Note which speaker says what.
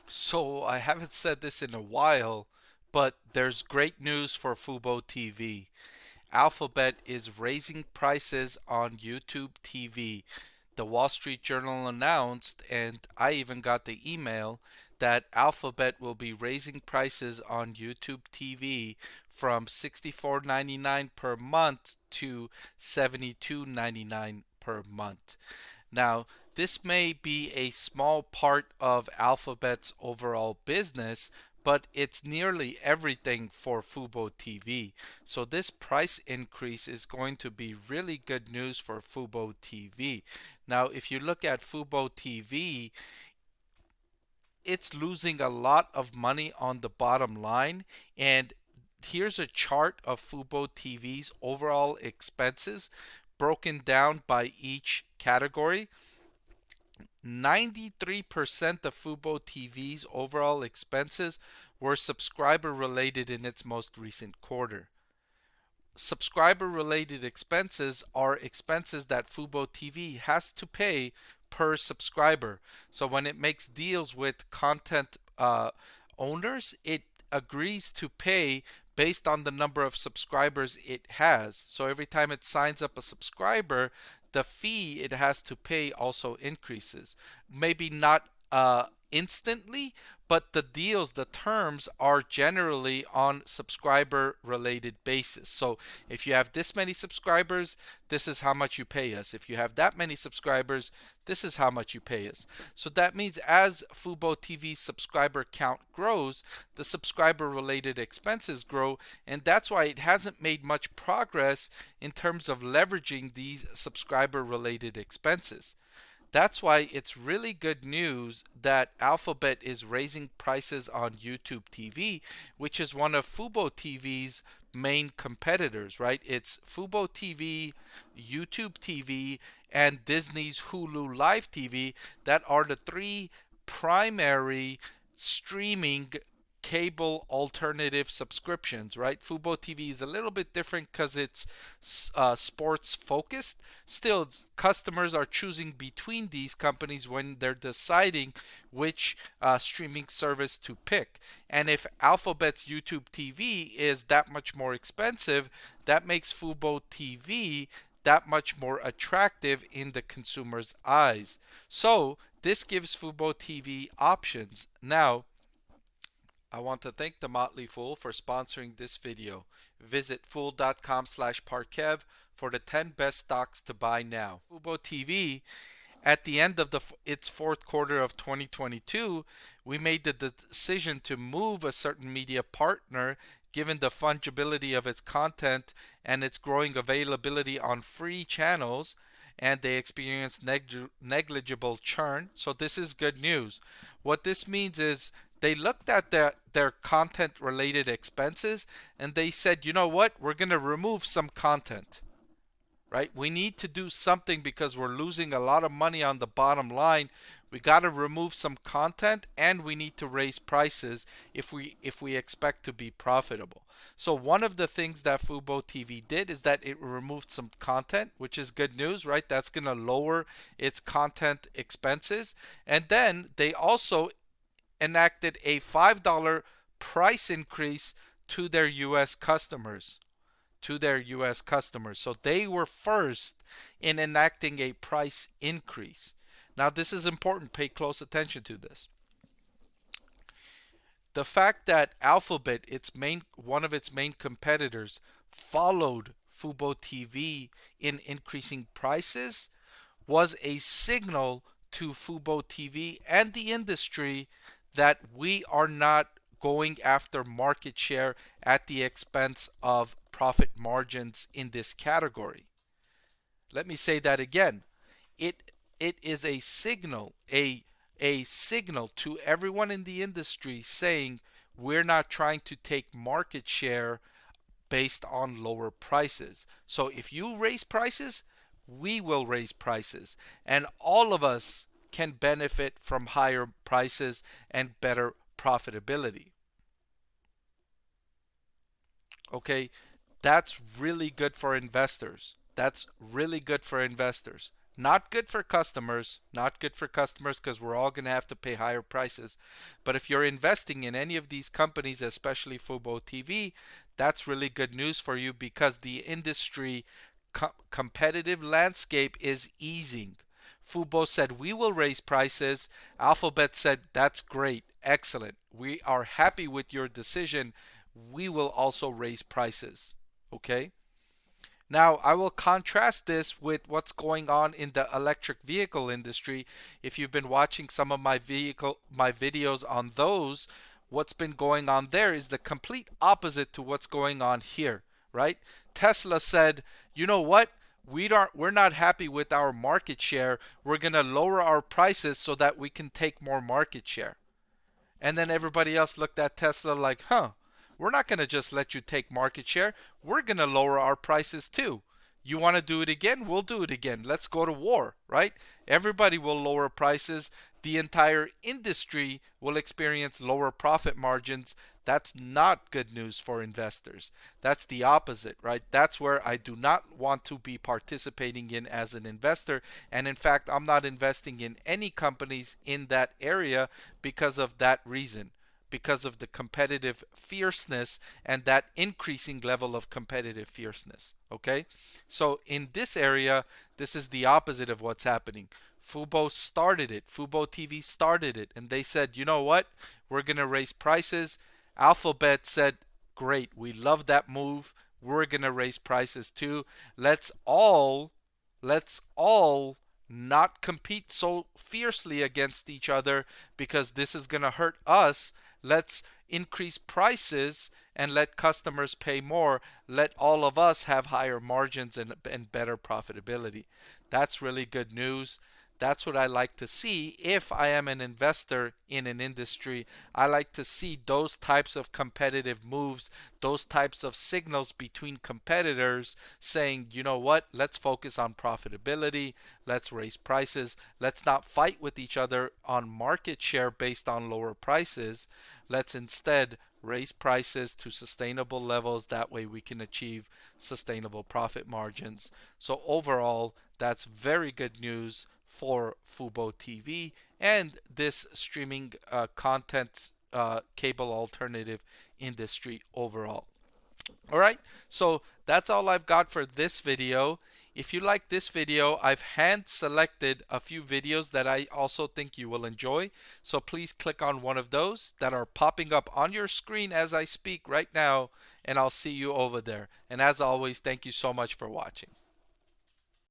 Speaker 1: So I haven't said this in a while, but there's great news for Fubo TV. Alphabet is raising prices on YouTube TV. The Wall Street Journal announced, and I even got the email, that Alphabet will be raising prices on YouTube TV from $64.99 per month to $72.99 per month. Now, this may be a small part of Alphabet's overall business, but it's nearly everything for Fubo TV. So this price increase is going to be really good news for Fubo TV. Now, if you look at Fubo TV, it's losing a lot of money on the bottom line. And here's a chart of Fubo TV's overall expenses broken down by each category. 93% of Fubo TV's overall expenses were subscriber related in its most recent quarter. Subscriber related expenses are expenses that Fubo TV has to pay per subscriber. So when it makes deals with content owners, it agrees to pay based on the number of subscribers it has. So every time it signs up a subscriber, the fee it has to pay also increases. Maybe not instantly, but the deals, the terms are generally on subscriber related basis. So if you have this many subscribers, this is how much you pay us. If you have that many subscribers, this is how much you pay us. So that means as Fubo TV's subscriber count grows, the subscriber related expenses grow, and that's why it hasn't made much progress in terms of leveraging these subscriber related expenses. That's why it's really good news that Alphabet is raising prices on YouTube TV, which is one of Fubo TV's main competitors, right? It's Fubo TV, YouTube TV, and Disney's Hulu Live TV that are the three primary streaming cable alternative subscriptions, right? Fubo TV is a little bit different because it's sports focused. Still, customers are choosing between these companies when they're deciding which streaming service to pick. And if Alphabet's YouTube TV is that much more expensive, that makes Fubo TV that much more attractive in the consumer's eyes. So, this gives Fubo TV options. Now, I want to thank the Motley Fool for sponsoring this video. Visit fool.com/parkev for the 10 best stocks to buy now. Fubo TV, at the end of its fourth quarter of 2022, we made the decision to move a certain media partner given the fungibility of its content and its growing availability on free channels, and they experienced negligible churn. So this is good news. What this means is they looked at their content related expenses and they said, you know what, we're going to remove some content, right? We need to do something because we're losing a lot of money on the bottom line. We got to remove some content and we need to raise prices if we expect to be profitable. So one of the things that Fubo TV did is that it removed some content, which is good news, right? That's going to lower its content expenses. And then they also enacted a $5 price increase to their US customers. To their US customers. So they were first in enacting a price increase. Now, this is important. Pay close attention to this. The fact that Alphabet, one of its main competitors, followed Fubo TV in increasing prices was a signal to Fubo TV and the industry that we are not going after market share at the expense of profit margins in this category. Let me say that again. It is a signal, a signal to everyone in the industry saying we're not trying to take market share based on lower prices. So if you raise prices, we will raise prices. And all of us can benefit from higher prices and better profitability. Okay, that's really good for investors. That's really good for investors. Not good for customers, not good for customers because we're all going to have to pay higher prices. But if you're investing in any of these companies, especially FuboTV, that's really good news for you because the industry competitive landscape is easing. Fubo said we will raise prices. Alphabet said that's great, excellent. We are happy with your decision. We will also raise prices. Okay? Now, I will contrast this with what's going on in the electric vehicle industry. If you've been watching some of my videos on those, what's been going on there is the complete opposite to what's going on here, right? Tesla said, "You know what? We're not happy with our market share. We're going to lower our prices so that we can take more market share." And then everybody else looked at Tesla like, huh, we're not going to just let you take market share. We're going to lower our prices too. You want to do it again? We'll do it again. Let's go to war, right? Everybody will lower prices. The entire industry will experience lower profit margins. That's not good news for investors. That's the opposite, right? That's where I do not want to be participating in as an investor. And in fact, I'm not investing in any companies in that area because of that reason, because of the competitive fierceness and that increasing level of competitive fierceness. Okay, so in this area, this is the opposite of what's happening. Fubo started it. Fubo TV started it, and they said, you know what? We're going to raise prices. Alphabet said, great, we love that move. We're going to raise prices too. Let's all not compete so fiercely against each other because this is going to hurt us. Let's increase prices and let customers pay more. Let all of us have higher margins and better profitability. That's really good news. That's what I like to see if I am an investor in an industry. I like to see those types of competitive moves, those types of signals between competitors saying, you know what, let's focus on profitability, let's raise prices, let's not fight with each other on market share based on lower prices. Let's instead raise prices to sustainable levels. That way we can achieve sustainable profit margins. So overall, that's very good news for Fubo TV and this streaming content cable alternative industry overall. All right, so that's all I've got for this video. If you like this video, I've hand selected a few videos that I also think you will enjoy. So please click on one of those that are popping up on your screen as I speak right now, and I'll see you over there. And as always, thank you so much for watching.